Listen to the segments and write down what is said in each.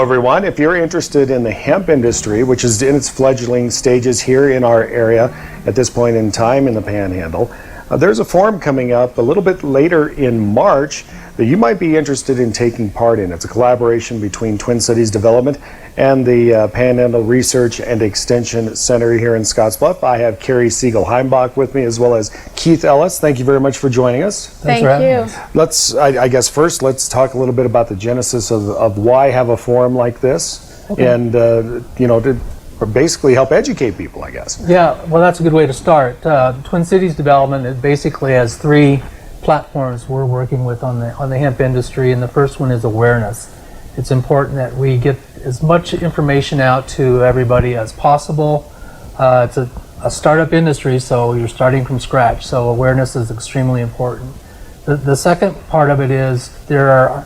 everyone. If you're interested in the hemp industry, which is in its fledgling stages here in our area at this point in time in the Panhandle, there's a forum coming up a little bit later in March that you might be interested in taking part in. It's a collaboration between Twin Cities Development and the Panhandle Research and Extension Center here in Scottsbluff. I have Kerrie Siegel Heimbouch with me, as well as Keith Ellis. Thank you very much for joining us. Thank you. I guess first let's talk a little bit about the genesis of why have a forum like this, and to basically help educate people, I guess. Yeah, well, that's a good way to start. Twin Cities Development, it basically has three platforms we're working with on the hemp industry, and the first one is awareness. It's important that we get as much information out to everybody as possible. It's a startup industry, so you're starting from scratch, so awareness is extremely important. The second part of it is there are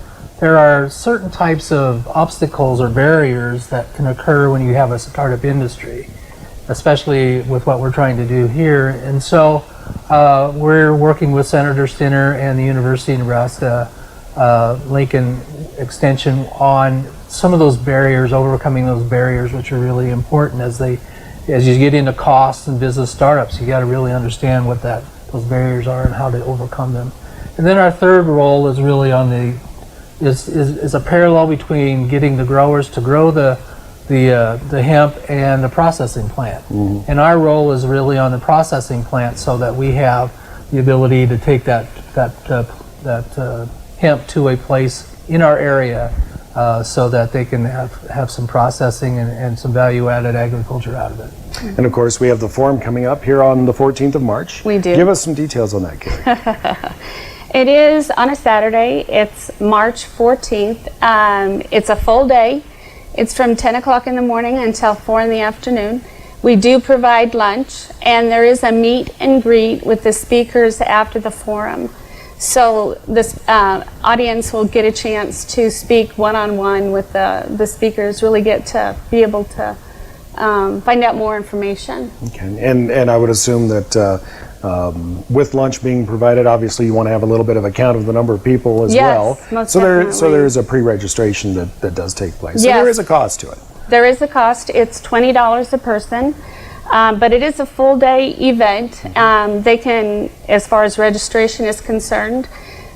certain types of obstacles or barriers that can occur when you have a startup industry, especially with what we're trying to do here. And so we're working with Senator Stinner and the University of Nebraska Lincoln Extension on some of those barriers, overcoming those barriers, which are really important as you get into costs and business startups. You got to really understand what those barriers are and how to overcome them. And then our third role is really is a parallel between getting the growers to grow the hemp and the processing plant. Mm-hmm. And our role is really on the processing plant, so that we have the ability to take that hemp to a place in our area, so that they can have some processing and some value-added agriculture out of it. And of course, we have the forum coming up here on the 14th of March. We do. Give us some details on that, Kerrie. It is on a Saturday. It's March 14th. It's a full day. It's from 10 o'clock in the morning until 4 in the afternoon. We do provide lunch, and there is a meet and greet with the speakers after the forum. So this audience will get a chance to speak one-on-one with the speakers, really get to be able to find out more information. Okay, and I would assume that with lunch being provided, obviously you want to have a little bit of a count of the number of people as well. Most definitely. So there is a pre-registration that does take place. Yes. So there is a cost to it. There is a cost. It's $20 a person. But it is a full day event. They can, as far as registration is concerned,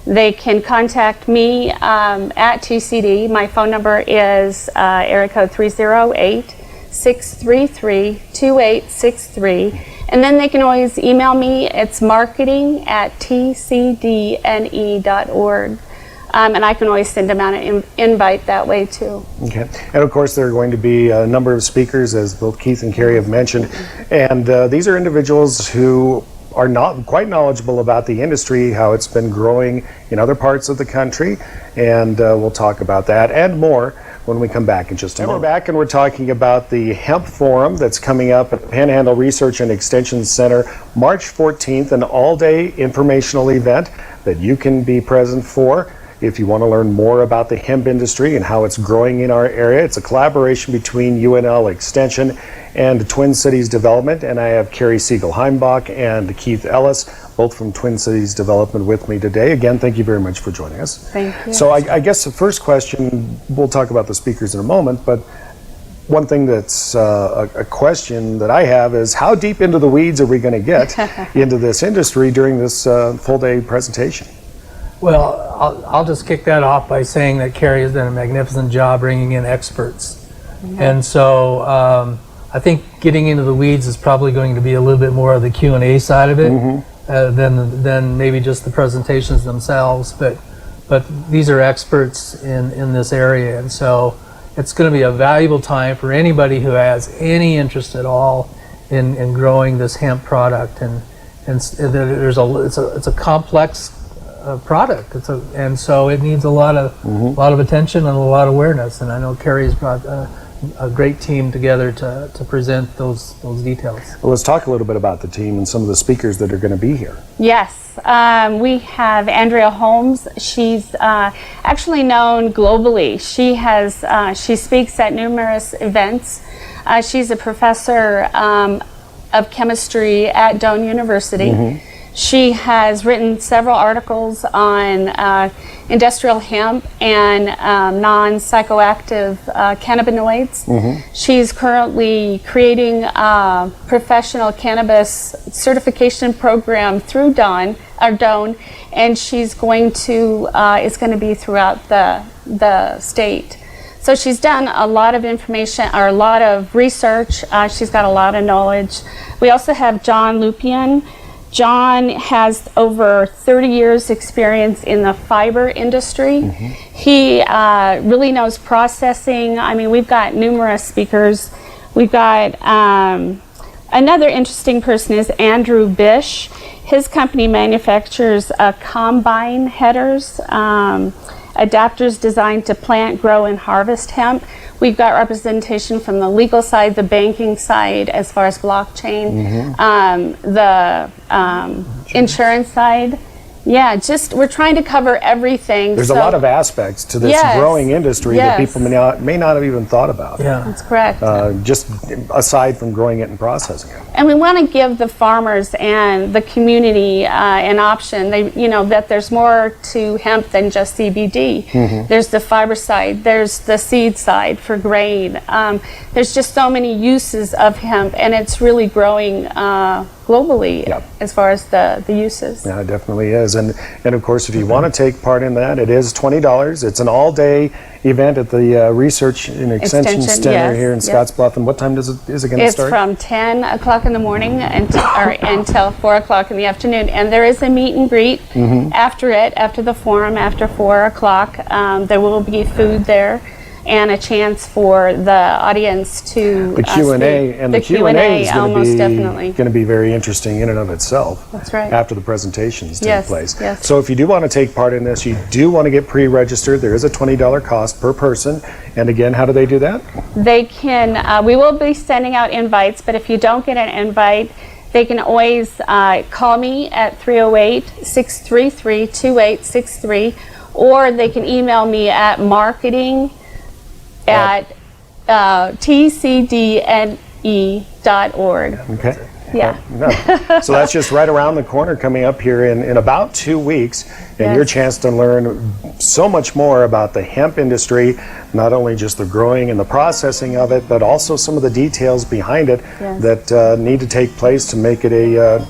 they can contact me at TCD. My phone number is area code 308-633-2863. And then they can always email me. It's marketing@tcdne.org. And I can always send them out an invite that way too. Okay, and of course there are going to be a number of speakers, as both Keith and Kerrie have mentioned, and these are individuals who are not quite knowledgeable about the industry, how it's been growing in other parts of the country, and we'll talk about that and more when we come back in just a moment. We're back and we're talking about the Hemp Forum that's coming up at the Panhandle Research and Extension Center March 14th, an all-day informational event that you can be present for. If you want to learn more about the hemp industry and how it's growing in our area, it's a collaboration between UNL Extension and Twin Cities Development, and I have Kerrie Siegel Heimbouch and Keith Ellis, both from Twin Cities Development, with me today. Again, thank you very much for joining us. Thank you. So I guess the first question, we'll talk about the speakers in a moment, but one thing that's a question that I have is, how deep into the weeds are we going to get into this industry during this full-day presentation? Well, I'll just kick that off by saying that Kerrie has done a magnificent job bringing in experts. Mm-hmm. And so I think getting into the weeds is probably going to be a little bit more of the Q&A side of it, mm-hmm. Than maybe just the presentations themselves. But these are experts in this area, and so it's going to be a valuable time for anybody who has any interest at all in growing this hemp product. And it's a complex product. And so it needs a lot of attention and a lot of awareness. And I know Kerrie's brought a great team together to present those details. Well, let's talk a little bit about the team and some of the speakers that are going to be here. Yes, we have Andrea Holmes. She's actually known globally. She speaks at numerous events. She's a professor of chemistry at Doane University. Mm-hmm. She has written several articles on industrial hemp and non-psychoactive cannabinoids. She's currently creating a professional cannabis certification program through DONE, and she's going to, it's going to be throughout the state. So she's done a lot of information, or a lot of research. She's got a lot of knowledge. We also have John Lupian. John has over 30 years experience in the fiber industry. He really knows processing. I mean, we've got numerous speakers. We've got another interesting person is Andrew Bish. His company manufactures combine headers, adapters designed to plant, grow, and harvest hemp. We've got representation from the legal side, the banking side, as far as blockchain, the insurance side. Yeah, just we're trying to cover everything. There's a lot of aspects to this growing industry that people may not have even thought about. Yeah, that's correct. Just aside from growing it and processing it. And we want to give the farmers and the community an option. That there's more to hemp than just CBD. There's the fiber side. There's the seed side for grain. There's just so many uses of hemp, and it's really growing globally as far as the uses. Yeah, it definitely is. And of course, if you want to take part in that, it is $20. It's an all-day event at the Research and Extension Center here in Scottsbluff. And what time is it going to start? It's from 10 o'clock in the morning until 4 o'clock in the afternoon. And there is a meet and greet after the forum, after 4 o'clock. There will be food there, and a chance for the audience to the Q&A, and the Q&A is going to be very interesting in and of itself. That's right. After the presentations take place. Yes. So if you do want to take part in this, you do want to get pre-registered. There is a $20 cost per person. And again, how do they do that? They can. We will be sending out invites, but if you don't get an invite, they can always call me at 308-633-2863, or they can email me at marketing at tcdne.org. Okay. Yeah. So that's just right around the corner, coming up here in about 2 weeks, and your chance to learn so much more about the hemp industry, not only just the growing and the processing of it, but also some of the details behind it that need to take place to make it a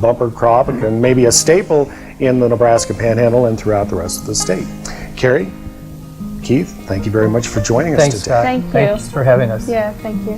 bumper crop and maybe a staple in the Nebraska Panhandle and throughout the rest of the state. Kerrie, Keith, thank you very much for joining us today. Scott. Thank you. Thanks for having us. Yeah, thank you.